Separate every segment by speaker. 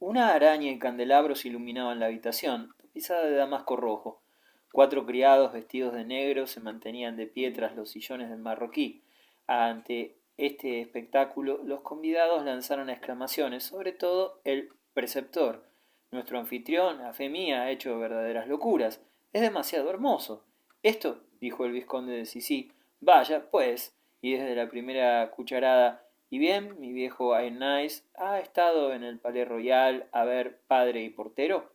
Speaker 1: Una araña y candelabros iluminaban la habitación, tapizada de damasco rojo. 4 criados vestidos de negro se mantenían de pie tras los sillones del marroquí. Ante este espectáculo, los convidados lanzaron exclamaciones, sobre todo el preceptor. Nuestro anfitrión, a fe mía, ha hecho verdaderas locuras. Es demasiado hermoso. Esto, dijo el vizconde de Sisí, vaya, pues, y desde la primera cucharada. Y bien, mi viejo Aenais ha estado en el Palais Royal a ver padre y portero.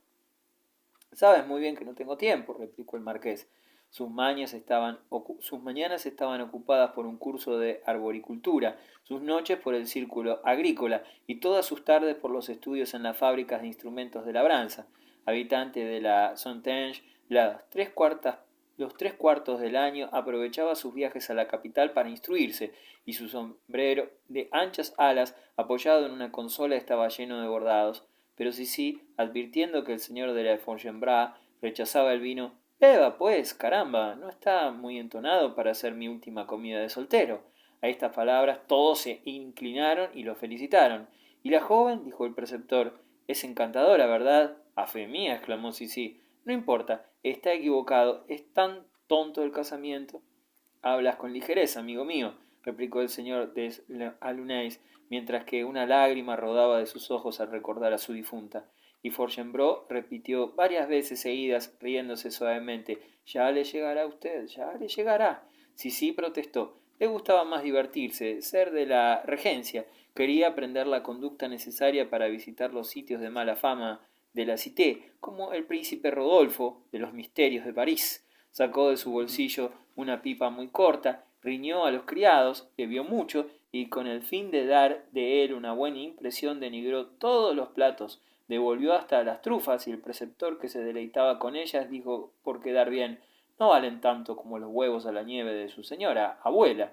Speaker 1: Sabes muy bien que no tengo tiempo, replicó el marqués. Sus mañanas estaban ocupadas por un curso de arboricultura, sus noches por el círculo agrícola y todas sus tardes por los estudios en las fábricas de instrumentos de labranza. Habitante de la Sontage, los 3 cuartos del año aprovechaba sus viajes a la capital para instruirse, y su sombrero de anchas alas, apoyado en una consola, estaba lleno de bordados. Pero Sissi, advirtiendo que el señor de la Fontgenbras rechazaba el vino, beba, pues, caramba, no está muy entonado para ser mi última comida de soltero. A estas palabras todos se inclinaron y lo felicitaron. Y la joven, dijo el preceptor, es encantadora, ¿verdad? A fe mía, exclamó Sissi. No importa, está equivocado, es tan tonto el casamiento. Hablas con ligereza, amigo mío, replicó el señor des Aluneis, mientras que una lágrima rodaba de sus ojos al recordar a su difunta. Y Forgenbrock repitió varias veces seguidas, riéndose suavemente, ya le llegará a usted, ya le llegará. Sisí protestó. Le gustaba más divertirse, ser de la regencia. Quería aprender la conducta necesaria para visitar los sitios de mala fama de la Cité, como el príncipe Rodolfo de los misterios de París. Sacó de su bolsillo una pipa muy corta, riñó a los criados, bebió mucho y con el fin de dar de él una buena impresión denigró todos los platos, devolvió hasta las trufas y el preceptor que se deleitaba con ellas dijo por quedar bien, no valen tanto como los huevos a la nieve de su señora abuela.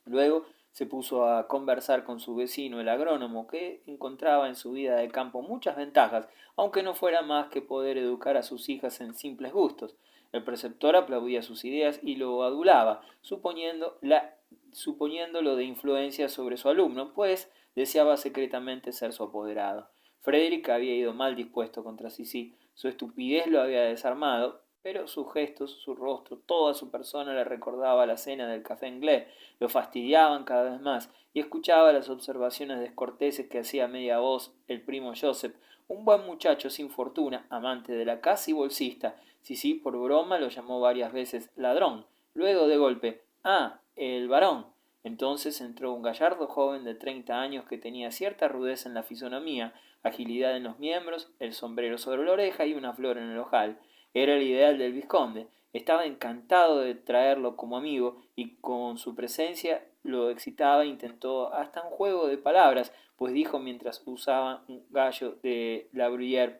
Speaker 1: Luego se puso a conversar con su vecino el agrónomo, que encontraba en su vida de campo muchas ventajas, aunque no fuera más que poder educar a sus hijas en simples gustos. El preceptor aplaudía sus ideas y lo adulaba, suponiéndolo de influencia sobre su alumno, pues deseaba secretamente ser su apoderado. Frederick había ido mal dispuesto contra Sissi, su estupidez lo había desarmado, pero sus gestos, su rostro, toda su persona le recordaba la cena del café inglés, lo fastidiaban cada vez más, y escuchaba las observaciones descorteses que hacía a media voz el primo Joseph, un buen muchacho sin fortuna, amante de la casa y bolsista. Sissi por broma lo llamó varias veces ladrón. Luego de golpe, el varón. Entonces entró un gallardo joven de 30 años que tenía cierta rudeza en la fisonomía, agilidad en los miembros, el sombrero sobre la oreja y una flor en el ojal. Era el ideal del vizconde. Estaba encantado de traerlo como amigo y con su presencia lo excitaba e intentó hasta un juego de palabras, pues dijo mientras usaba un gallo de la Bruyère: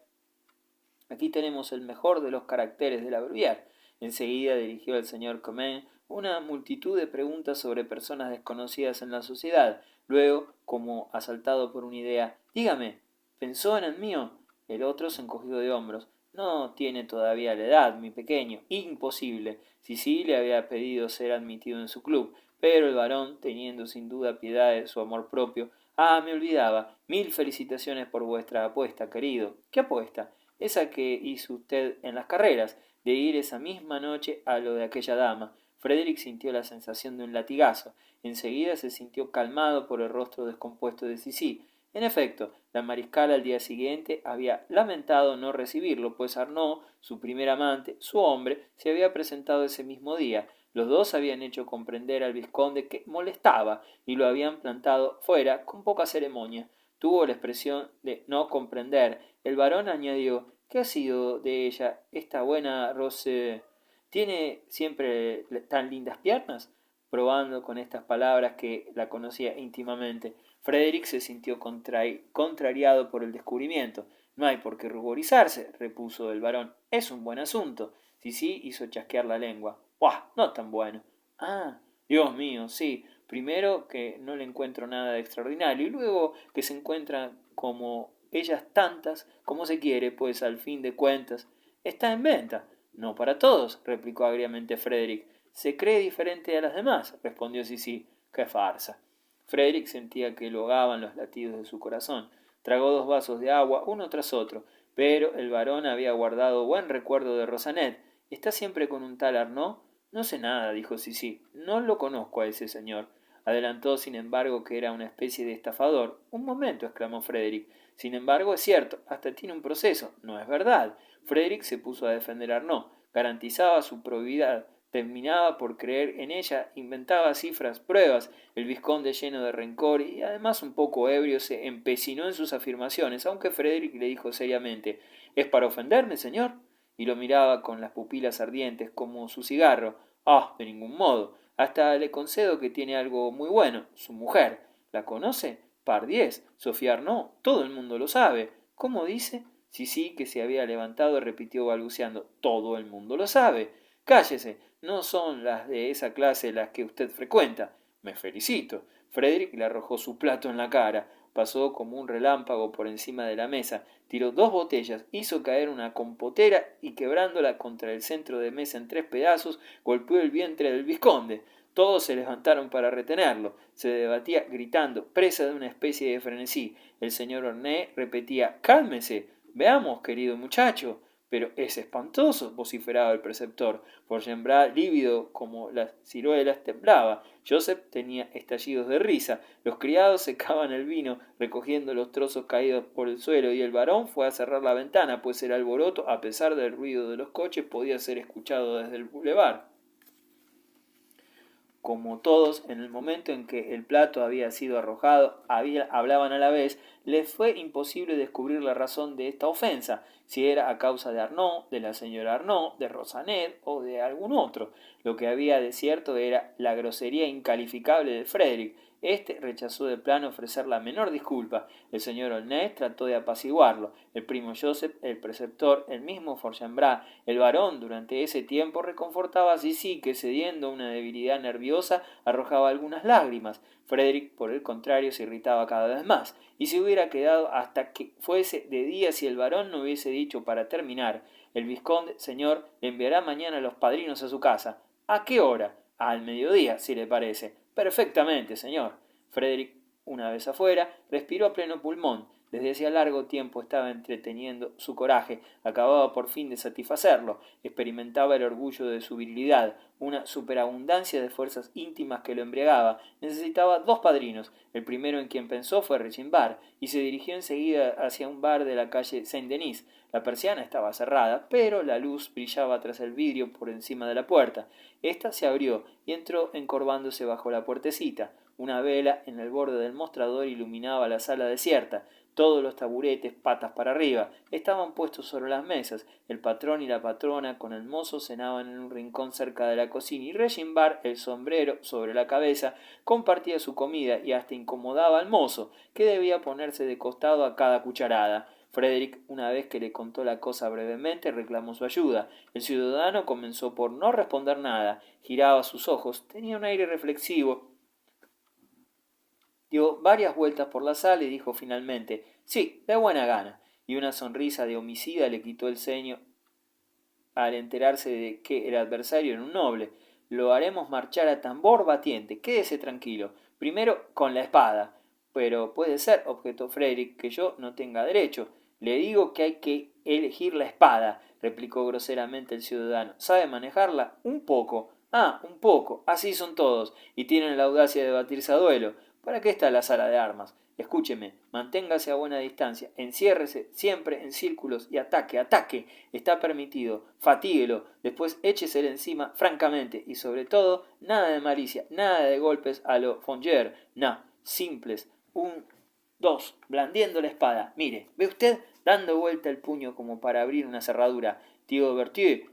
Speaker 1: aquí tenemos el mejor de los caracteres de la Bruyère. Enseguida dirigió al señor Comín una multitud de preguntas sobre personas desconocidas en la sociedad. Luego, como asaltado por una idea, dígame, ¿pensó en el mío? El otro se encogió de hombros. No tiene todavía la edad, mi pequeño. Imposible. Sissi le había pedido ser admitido en su club, pero el varón, teniendo sin duda piedad de su amor propio, me olvidaba. Mil felicitaciones por vuestra apuesta, querido. ¿Qué apuesta? Esa que hizo usted en las carreras, de ir esa misma noche a lo de aquella dama. Frederick sintió la sensación de un latigazo. Enseguida se sintió calmado por el rostro descompuesto de Sissi. En efecto, la mariscala al día siguiente había lamentado no recibirlo, pues Arnaud, su primer amante, su hombre, se había presentado ese mismo día. Los dos habían hecho comprender al vizconde que molestaba y lo habían plantado fuera con poca ceremonia. Tuvo la expresión de no comprender. El varón añadió: ¿qué ha sido de ella, esta buena Rose? ¿Tiene siempre tan lindas piernas? Probando con estas palabras que la conocía íntimamente. Frederick se sintió contrariado por el descubrimiento. No hay por qué ruborizarse, repuso el varón. Es un buen asunto. Sissi hizo chasquear la lengua. ¡Buah! No tan bueno. Dios mío, sí. Primero que no le encuentro nada de extraordinario y luego que se encuentran como ellas tantas como se quiere, pues al fin de cuentas está en venta. No para todos, replicó agriamente Frederick. Se cree diferente a las demás, respondió Sissi. ¡Qué farsa! Frederick sentía que lo ahogaban los latidos de su corazón. Tragó 2 vasos de agua, uno tras otro, pero el varón había guardado buen recuerdo de Rosanet. ¿Está siempre con un tal Arnaud? No sé nada, dijo Sissi. No lo conozco a ese señor. Adelantó, sin embargo, que era una especie de estafador. Un momento, exclamó Frederick. Sin embargo, es cierto, hasta tiene un proceso. No es verdad. Frederick se puso a defender a Arnaud. Garantizaba su probidad. Terminaba por creer en ella, inventaba cifras, pruebas. El vizconde, lleno de rencor y además un poco ebrio, se empecinó en sus afirmaciones, aunque Frederick le dijo seriamente: ¿Es para ofenderme, señor? Y lo miraba con las pupilas ardientes como su cigarro. Ah, de ningún modo. Hasta le concedo que tiene algo muy bueno, su mujer. ¿La conoce? Pardiez, Sofía Arnaud, todo el mundo lo sabe. ¿Cómo dice? Sí, que se había levantado y repitió balbuceando: todo el mundo lo sabe. Cállese, no son las de esa clase las que usted frecuenta. Me felicito. Frederick le arrojó su plato en la cara, pasó como un relámpago por encima de la mesa, tiró 2 botellas, hizo caer una compotera y, quebrándola contra el centro de mesa en 3 pedazos, golpeó el vientre del vizconde. Todos se levantaron para retenerlo. Se debatía gritando, presa de una especie de frenesí. El señor Orné repetía: «Cálmese. Veamos, querido muchacho». «Pero es espantoso», vociferaba el preceptor. Forgenbras, lívido como las ciruelas, temblaba. Joseph tenía estallidos de risa. Los criados secaban el vino, recogiendo los trozos caídos por el suelo, y el varón fue a cerrar la ventana, pues el alboroto, a pesar del ruido de los coches, podía ser escuchado desde el bulevar. Como todos, en el momento en que el plato había sido arrojado, hablaban a la vez, les fue imposible descubrir la razón de esta ofensa, si era a causa de Arnaud, de la señora Arnaud, de Rosanet o de algún otro. Lo que había de cierto era la grosería incalificable de Frederick. Este rechazó de plano ofrecer la menor disculpa. El señor Aulnay trató de apaciguarlo. El primo Joseph, el preceptor, el mismo Forgenbras, el varón, durante ese tiempo reconfortaba a Sissi, que, cediendo a una debilidad nerviosa, arrojaba algunas lágrimas. Frederick, por el contrario, se irritaba cada vez más, y se hubiera quedado hasta que fuese de día si el varón no hubiese dicho para terminar: «El vizconde, señor, le enviará mañana a los padrinos a su casa». «¿A qué hora?» «Al mediodía, si le parece». «Perfectamente, señor». Frederick, una vez afuera, respiró a pleno pulmón. Desde hacía largo tiempo estaba entreteniendo su coraje, acababa por fin de satisfacerlo, experimentaba el orgullo de su virilidad, una superabundancia de fuerzas íntimas que lo embriagaba. Necesitaba 2 padrinos. El primero en quien pensó fue Regimbar, y se dirigió enseguida hacia un bar de la calle Saint-Denis. La persiana estaba cerrada, pero la luz brillaba tras el vidrio por encima de la puerta. Esta se abrió y entró encorvándose bajo la puertecita. Una vela en el borde del mostrador iluminaba la sala desierta. Todos los taburetes, patas para arriba, estaban puestos sobre las mesas. El patrón y la patrona con el mozo cenaban en un rincón cerca de la cocina, y Regimbar, el sombrero sobre la cabeza, compartía su comida y hasta incomodaba al mozo, que debía ponerse de costado a cada cucharada. Frederick, una vez que le contó la cosa brevemente, reclamó su ayuda. El ciudadano comenzó por no responder nada, giraba sus ojos, tenía un aire reflexivo. Dio varias vueltas por la sala y dijo finalmente: «Sí, de buena gana», y una sonrisa de homicida le quitó el ceño al enterarse de que el adversario era un noble. «Lo haremos marchar a tambor batiente, quédese tranquilo. Primero con la espada». «Pero puede ser», objetó Frederick, «que yo no tenga derecho». «Le digo que hay que elegir la espada», replicó groseramente el ciudadano. «¿Sabe manejarla?» «Un poco». «Ah, un poco. Así son todos, y tienen la audacia de batirse a duelo. ¿Para qué está la sala de armas? Escúcheme, manténgase a buena distancia, enciérrese siempre en círculos y ataque, ataque. Está permitido, fatíguelo, después échesele encima francamente, y sobre todo, nada de malicia, nada de golpes a lo Fonger, no, simples, 1, 2, blandiendo la espada. Mire, ¿ve usted? Dando vuelta el puño como para abrir una cerradura. Tío Berthier,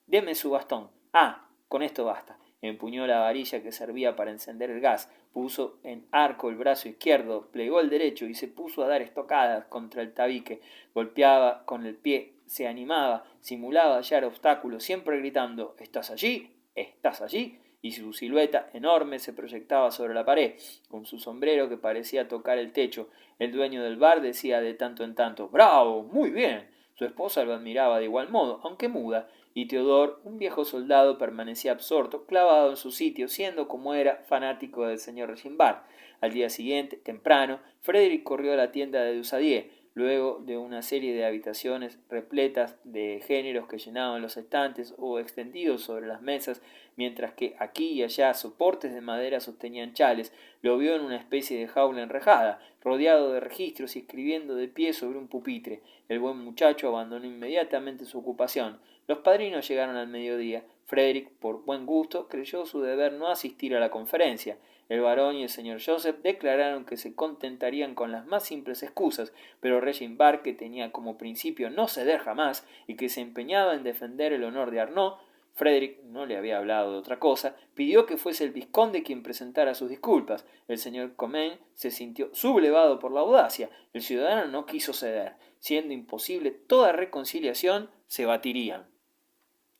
Speaker 1: deme su bastón. Ah, con esto basta». Empuñó la varilla que servía para encender el gas, puso en arco el brazo izquierdo, plegó el derecho y se puso a dar estocadas contra el tabique. Golpeaba con el pie, se animaba, simulaba hallar obstáculos, siempre gritando: «¿Estás allí? ¿Estás allí?», y su silueta enorme se proyectaba sobre la pared, con su sombrero que parecía tocar el techo. El dueño del bar decía de tanto en tanto: «¡Bravo! ¡Muy bien!». Su esposa lo admiraba de igual modo, aunque muda, y Theodore, un viejo soldado, permanecía absorto, clavado en su sitio, siendo como era fanático del señor Regimbard. Al día siguiente, temprano, Frederick corrió a la tienda de Dusadier. Luego de una serie de habitaciones repletas de géneros que llenaban los estantes o extendidos sobre las mesas, mientras que aquí y allá soportes de madera sostenían chales, lo vio en una especie de jaula enrejada, rodeado de registros y escribiendo de pie sobre un pupitre. El buen muchacho abandonó inmediatamente su ocupación. Los padrinos llegaron al mediodía. Frederick, por buen gusto, creyó su deber no asistir a la conferencia. El barón y el señor Joseph declararon que se contentarían con las más simples excusas, pero Regimbard, que tenía como principio no ceder jamás y que se empeñaba en defender el honor de Arnaud, Frederick no le había hablado de otra cosa, pidió que fuese el vizconde quien presentara sus disculpas. El señor Comines se sintió sublevado por la audacia. El ciudadano no quiso ceder. Siendo imposible toda reconciliación, se batirían.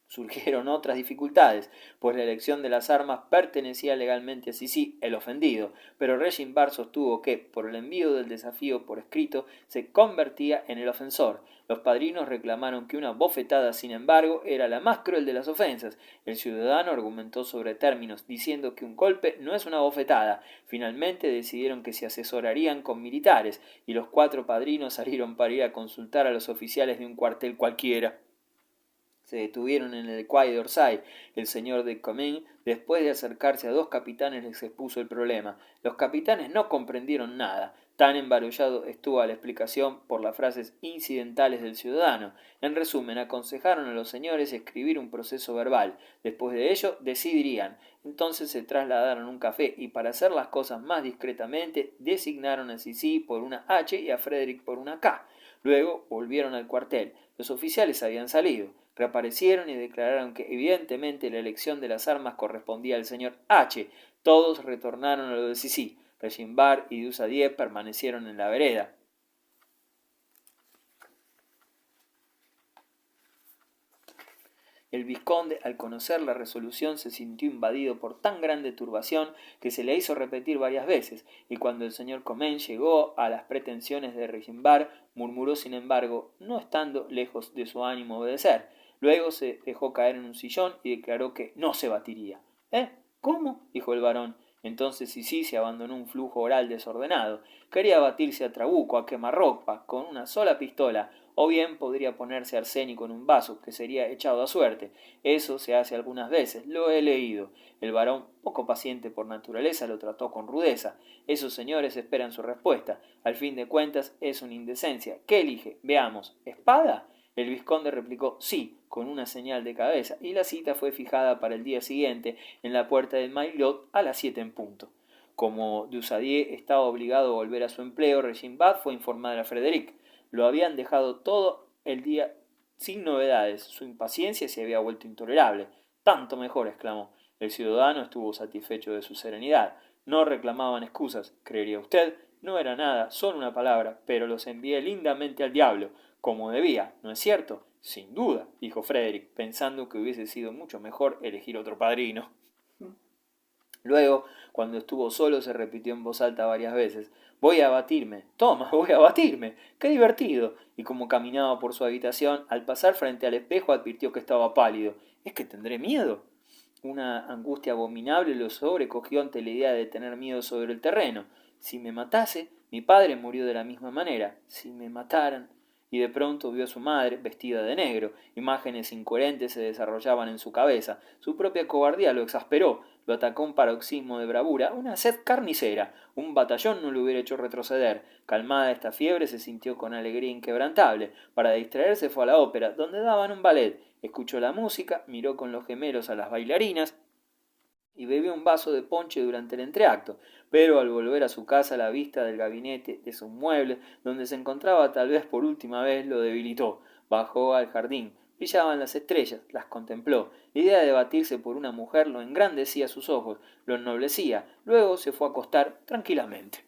Speaker 1: Surgieron otras dificultades, pues la elección de las armas pertenecía legalmente a Sissi, el ofendido, pero Regimbard sostuvo que, por el envío del desafío por escrito, se convertía en el ofensor. Los padrinos reclamaron que una bofetada, sin embargo, era la más cruel de las ofensas. El ciudadano argumentó sobre términos, diciendo que un golpe no es una bofetada. Finalmente decidieron que se asesorarían con militares, y los 4 padrinos salieron para ir a consultar a los oficiales de un cuartel cualquiera. Se detuvieron en el Quai d'Orsay. El señor de Comines, después de acercarse a 2 capitanes, les expuso el problema. Los capitanes no comprendieron nada. Tan embarullado estuvo a la explicación por las frases incidentales del ciudadano. En resumen, aconsejaron a los señores escribir un proceso verbal. Después de ello, decidirían. Entonces se trasladaron a un café y, para hacer las cosas más discretamente, designaron a Sissi por una H y a Frederick por una K. Luego volvieron al cuartel. Los oficiales habían salido. Reaparecieron y declararon que evidentemente la elección de las armas correspondía al señor H. Todos retornaron a lo de Sissi. Regimbard y Dusadier permanecieron en la vereda. El vizconde, al conocer la resolución, se sintió invadido por tan grande turbación que se le hizo repetir varias veces, y cuando el señor Comines llegó a las pretensiones de Regimbard, murmuró sin embargo, no estando lejos de su ánimo obedecer. Luego se dejó caer en un sillón y declaró que no se batiría. ¿Cómo? Dijo el barón. Entonces Sissi se abandonó un flujo oral desordenado. Quería batirse a trabuco, a quemarropa, con una sola pistola, o bien podría ponerse arsénico en un vaso, que sería echado a suerte. Eso se hace algunas veces, lo he leído. El barón, poco paciente por naturaleza, lo trató con rudeza. Esos señores esperan su respuesta. Al fin de cuentas, es una indecencia. ¿Qué elige? Veamos. ¿Espada? El vizconde replicó sí, con una señal de cabeza, y la cita fue fijada para el día siguiente en la puerta del Maillot a las 7 en punto. Como Dusadier estaba obligado a volver a su empleo, Regimbard fue a informar a Frederick. Lo habían dejado todo el día sin novedades. Su impaciencia se había vuelto intolerable. Tanto mejor, exclamó. El ciudadano estuvo satisfecho de su serenidad. No reclamaban excusas. ¿Creería usted? No era nada, solo una palabra, pero los envié lindamente al diablo, como debía, ¿no es cierto? Sin duda, dijo Frederick, pensando que hubiese sido mucho mejor elegir otro padrino. Luego, cuando estuvo solo, se repitió en voz alta varias veces: voy a batirme, toma, voy a batirme, qué divertido. Y como caminaba por su habitación, al pasar frente al espejo advirtió que estaba pálido. ¿Es que tendré miedo? Una angustia abominable lo sobrecogió ante la idea de tener miedo sobre el terreno. Si me matase, mi padre murió de la misma manera. Si me mataran. Y de pronto vio a su madre vestida de negro. Imágenes incoherentes se desarrollaban en su cabeza. Su propia cobardía lo exasperó. Lo atacó un paroxismo de bravura, una sed carnicera. Un batallón no lo hubiera hecho retroceder. Calmada esta fiebre, se sintió con alegría inquebrantable. Para distraerse fue a la ópera, donde daban un ballet. Escuchó la música, miró con los gemelos a las bailarinas y bebió un vaso de ponche durante el entreacto, pero al volver a su casa la vista del gabinete, de sus muebles, donde se encontraba tal vez por última vez, lo debilitó. Bajó al jardín. Brillaban las estrellas, las contempló. La idea de batirse por una mujer lo engrandecía sus ojos, lo ennoblecía. Luego se fue a acostar tranquilamente.